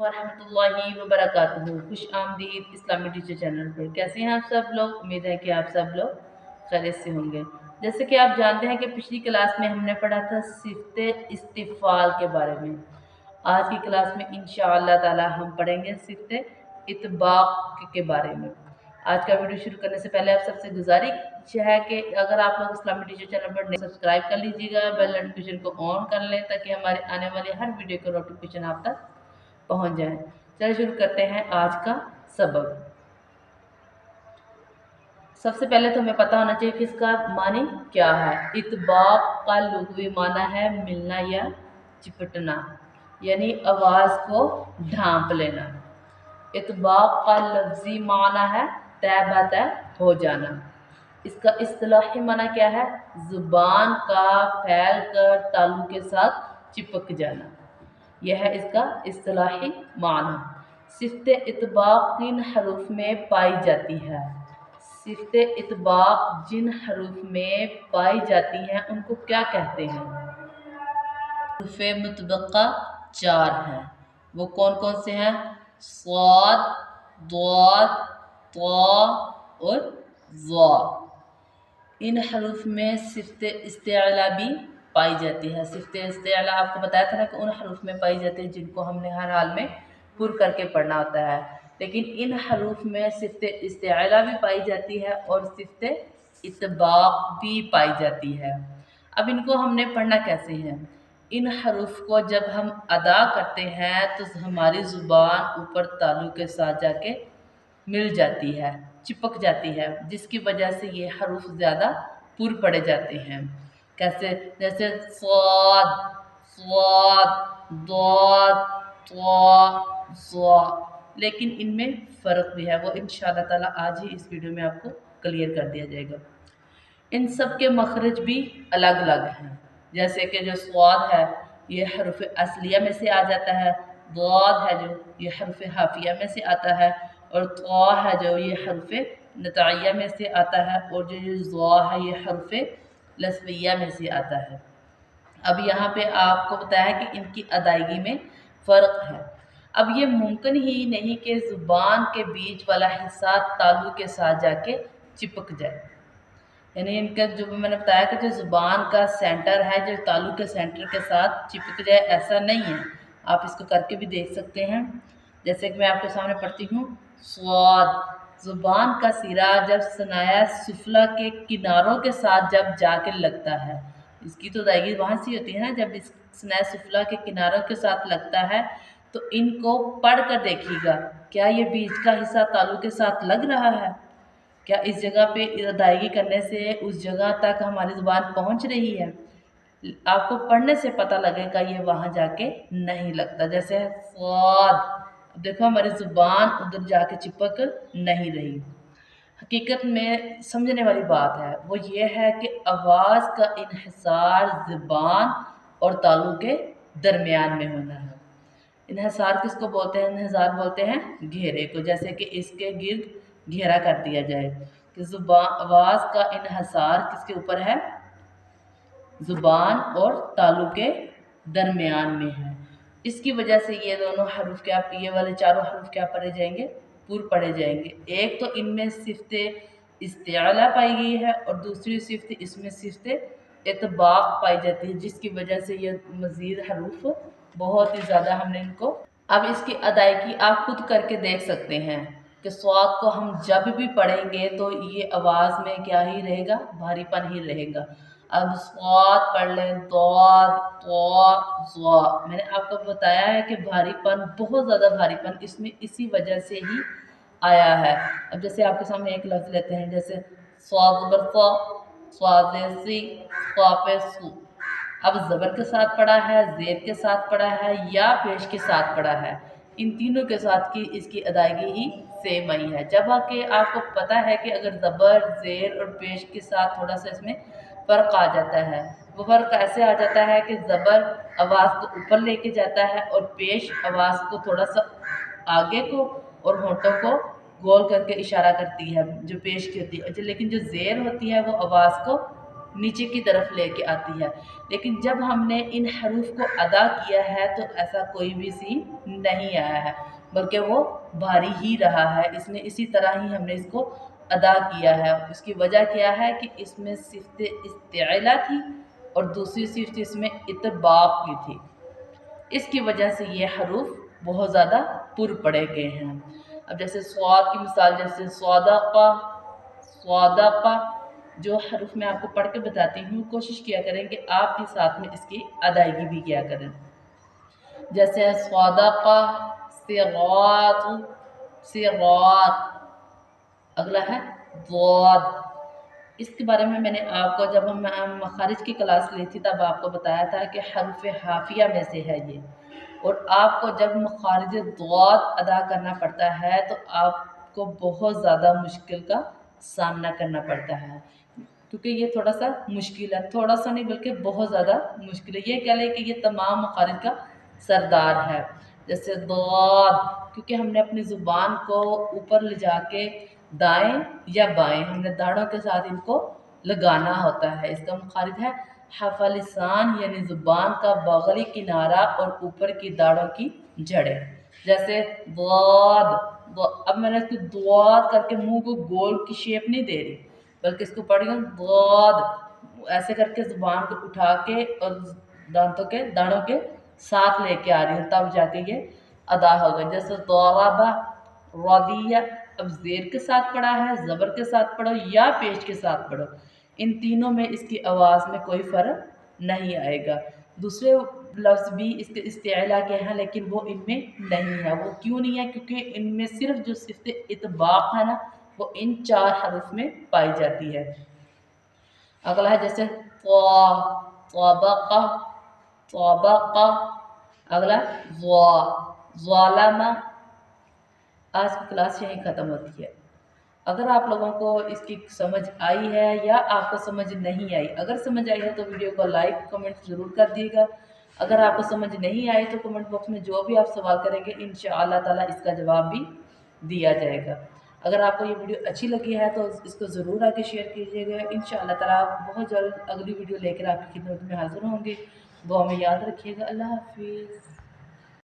वरहमतुल्लाहि वबरकातुहू। खुश आमदीद इस्लामी टीचर चैनल पर। कैसे हैं आप सब लोग? उम्मीद है कि आप सब लोग खैरियत से होंगे। जैसे कि आप जानते हैं कि पिछली क्लास में हमने पढ़ा था सिफ्ते इस्तिफ़ाल के बारे में। आज की क्लास में इंशाअल्लाह ताला हम पढ़ेंगे सिफ्ते इतबाक के बारे में। आज का वीडियो शुरू करने से पहले आप सबसे गुजारिश है कि अगर आप लोग इस्लामी टीचर चैनल पर सब्सक्राइब कर लीजिएगा, बेल नोटिफिकेशन को ऑन कर लें ताकि हमारे आने वाले हर वीडियो का नोटिफिकेशन आप तक पहुंच जाए। चलिए शुरू करते हैं आज का सबक। सबसे पहले तो हमें पता होना चाहिए कि इसका मानी क्या है। इतबाक का लुग़वी माना है मिलना या चिपटना, यानी आवाज़ को ढांप लेना। इतबाक का लफ्ज़ी माना है तय बतय हो जाना। इसका इस्तिलाही माना क्या है? ज़ुबान का फैल कर तालु के साथ चिपक जाना। यह है इसका इस्तिलाही माना। सिफ्ते इतबाक किन हरूफ में पाई जाती है? सिफ्ते इतबाक जिन हरूफ में पाई जाती हैं उनको क्या कहते हैं? हरूफ़े मुतबक्का 4 हैं। वो कौन कौन से हैं? स्वाद, द्वाद, ता और ज़ा। इन हरूफ में सिफ्ते इस्तिअला भी पाई जाती है। सिफ्ते इस्तिअला आपको बताया था ना कि उन हरूफ में पाई जाती है जिनको हमने हर हाल में पुर करके पढ़ना होता है। लेकिन इन हरूफ में सिफ्ते इस्तिअला भी पाई जाती है और सिफ्ते इतबाक भी पाई जाती है। अब इनको हमने पढ़ना कैसे है? इन हरूफ को जब हम अदा करते हैं तो हमारी ज़ुबान ऊपर तालु के साथ जाके मिल जाती है, चिपक जाती है, जिसकी वजह से ये हरूफ ज़्यादा पुर पड़े जाते हैं। कैसे? जैसे स्वाद, स्वाद, दाद, ता, ज़ा। लेकिन इनमें फ़र्क भी है, वो इंशाअल्लाह ताला आज ही इस वीडियो में आपको क्लियर कर दिया जाएगा। इन सब के मखरज भी अलग अलग हैं। जैसे कि जो स्वाद है ये हरूफ असलिया में से आ जाता है, दाद है जो ये हरूफ हाफिया में से आता है, और ता है जो ये हरूफ नताइया में से आता है, और जो ज़ा है ये हरूफ लस्विया में से आता है। अब यहाँ पे आपको बताया कि इनकी अदायगी में फ़र्क है। अब ये मुमकिन ही नहीं कि ज़ुबान के बीच वाला हिस्सा तालु के साथ जाके चिपक जाए, यानी इनका जो मैंने बताया कि जो ज़ुबान का सेंटर है जो तालु के सेंटर के साथ चिपक जाए, ऐसा नहीं है। आप इसको करके भी देख सकते हैं। जैसे कि मैं आपके सामने पढ़ती हूँ, स्वाद। ज़ुबान का सिरा जब सनाया सुफला के किनारों के साथ जब जाके लगता है, इसकी तो अदायगी वहाँ से होती है ना, जब इस सनाया सुफला के किनारों के साथ लगता है। तो इनको पढ़ कर देखिएगा, क्या ये बीच का हिस्सा तालु के साथ लग रहा है? क्या इस जगह पे अदायगी करने से उस जगह तक हमारी ज़ुबान पहुंच रही है? आपको पढ़ने से पता लगेगा ये वहाँ जाके नहीं लगता। जैसे स्वाद, अब देखो हमारी ज़ुबान उधर जाके चिपक नहीं रही। हकीकत में समझने वाली बात है वो ये है कि आवाज़ का इन्हिसार ज़ुबान और तालु के दरमियान में होना है। इन्हिसार किसको बोलते हैं? इन्हिसार बोलते हैं घेरे को। जैसे कि इसके गिर्द घेरा कर दिया जाए कि आवाज़ का इन्हिसार किसके ऊपर है? ज़ुबान और तालु के दरमियान में है। इसकी वजह से ये दोनों हरूफ क्या, ये वाले चारों हरूफ क्या पढ़े जाएंगे? पुर पढ़े जाएंगे। एक तो इनमें सिफ्ते इस्तिअला पाई गई है और दूसरी सिफ्त इसमें सिफ्ते इतबाक पाई जाती है, जिसकी वजह से ये मज़ीद हरूफ बहुत ही ज़्यादा हमने इनको। अब इसकी अदायगी आप खुद करके देख सकते हैं कि स्वाद को हम जब भी पढ़ेंगे तो ये आवाज़ में क्या ही रहेगा? भारीपन ही रहेगा। अब स्वाद पढ़ लें, दाद, ता, ज़ा। मैंने आपको बताया है कि भारीपन, बहुत ज़्यादा भारीपन इसमें इसी वजह से ही आया है। अब जैसे आपके सामने एक लफ्ज़ लेते हैं, जैसे स्वाद बरसा, स्वाद सी, ख्वाफ़ सू। अब ज़बर के साथ पढ़ा है, ज़ेर के साथ पढ़ा है या पेश के साथ पढ़ा है, इन तीनों के साथ की इसकी अदायगी ही सेम आई है। जब आके आपको पता है कि अगर ज़बर, ज़ेर और पेश के साथ थोड़ा सा इसमें फ़र्क आ जाता है। वो फ़र्क ऐसे आ जाता है कि ज़बर आवाज़ को ऊपर लेके जाता है और पेश आवाज़ को थोड़ा सा आगे को और होंठों को गोल करके इशारा करती है, जो पेश की होती है। लेकिन जो ज़ेर होती है वो आवाज़ को नीचे की तरफ लेके आती है। लेकिन जब हमने इन हरूफ को अदा किया है तो ऐसा कोई भी सीन नहीं आया है, बल्कि वो भारी ही रहा है। इसमें इसी तरह ही हमने इसको अदा किया है। उसकी वजह क्या है कि इसमें सिफ़्त इस्तिअला थी और दूसरी सिफ़्त इसमें इतबाक़ की थी। इसकी वजह से ये हरूफ बहुत ज़्यादा पुर पड़े गए हैं। अब जैसे स्वाद की मिसाल, जैसे स्वादक़ा, स्वादक़ा, जो हरूफ मैं आपको पढ़ के बताती हूँ, कोशिश किया करें कि आप भी साथ में इसकी अदायगी भी किया करें। जैसे स्वादक़ा, सिग़ात, सिग़ात। अगला है ज़ाद। इसके बारे में मैंने आपको जब हम मखारिज की क्लास ली थी तब आपको बताया था कि हर्फ हाफिया में से है ये, और आपको जब मखारिज ज़ाद अदा करना पड़ता है तो आपको बहुत ज़्यादा मुश्किल का सामना करना पड़ता है, क्योंकि ये थोड़ा सा मुश्किल है, थोड़ा सा नहीं बल्कि बहुत ज़्यादा मुश्किल है। ये कह लें कि ये तमाम मखारिज का सरदार है। जैसे ज़ाद, क्योंकि हमने अपनी ज़ुबान को ऊपर ले जाके दाएं या बाएं हमने दाढ़ों के साथ इनको लगाना होता है। इसका मुखारिज है हफ़ लिसान, यानी ज़ुबान का बगली किनारा और ऊपर की दाढ़ों की जड़ें। जैसे ज़ाद, अब मैंने इसको ज़ाद करके मुंह को गोल की शेप नहीं दे रही, बल्कि इसको पढ़ रही हूँ ज़ाद, ऐसे करके ज़ुबान को उठा के और दाढ़ों के साथ लेके आ रही हूँ, तब जाके ये अदा होगा। जैसे ज़रबा, रदिया। अब ज़ेर के साथ पढ़ा है, ज़बर के साथ पढ़ो या पेश के साथ पढ़ो, इन तीनों में इसकी आवाज़ में कोई फ़र्क नहीं आएगा। दूसरे लफ्ज़ भी इसके इस्तिअला के हैं लेकिन वो इनमें नहीं है। वो क्यों नहीं है? क्योंकि इनमें सिर्फ जो सिफ़्त इतबाक़ है ना, वो इन 4 हरूफ में पाई जाती है। अगला है जैसे तबक़ा, तबक़ा। अगला ज़लमा। आज की क्लास यहीं ख़त्म होती है। अगर आप लोगों को इसकी समझ आई है या आपको समझ नहीं आई, अगर समझ आई है तो वीडियो को लाइक कमेंट ज़रूर कर दिएगा। अगर आपको समझ नहीं आई तो कमेंट बॉक्स में जो भी आप सवाल करेंगे इंशाअल्लाह ताला इसका जवाब भी दिया जाएगा। अगर आपको ये वीडियो अच्छी लगी है तो इसको ज़रूर आगे शेयर कीजिएगा। इंशाअल्लाह ताला बहुत जल्द अगली वीडियो लेकर आपकी खिदमत में हाज़िर होंगे। दुआ में याद रखिएगा। अल्लाह हाफ़िज़।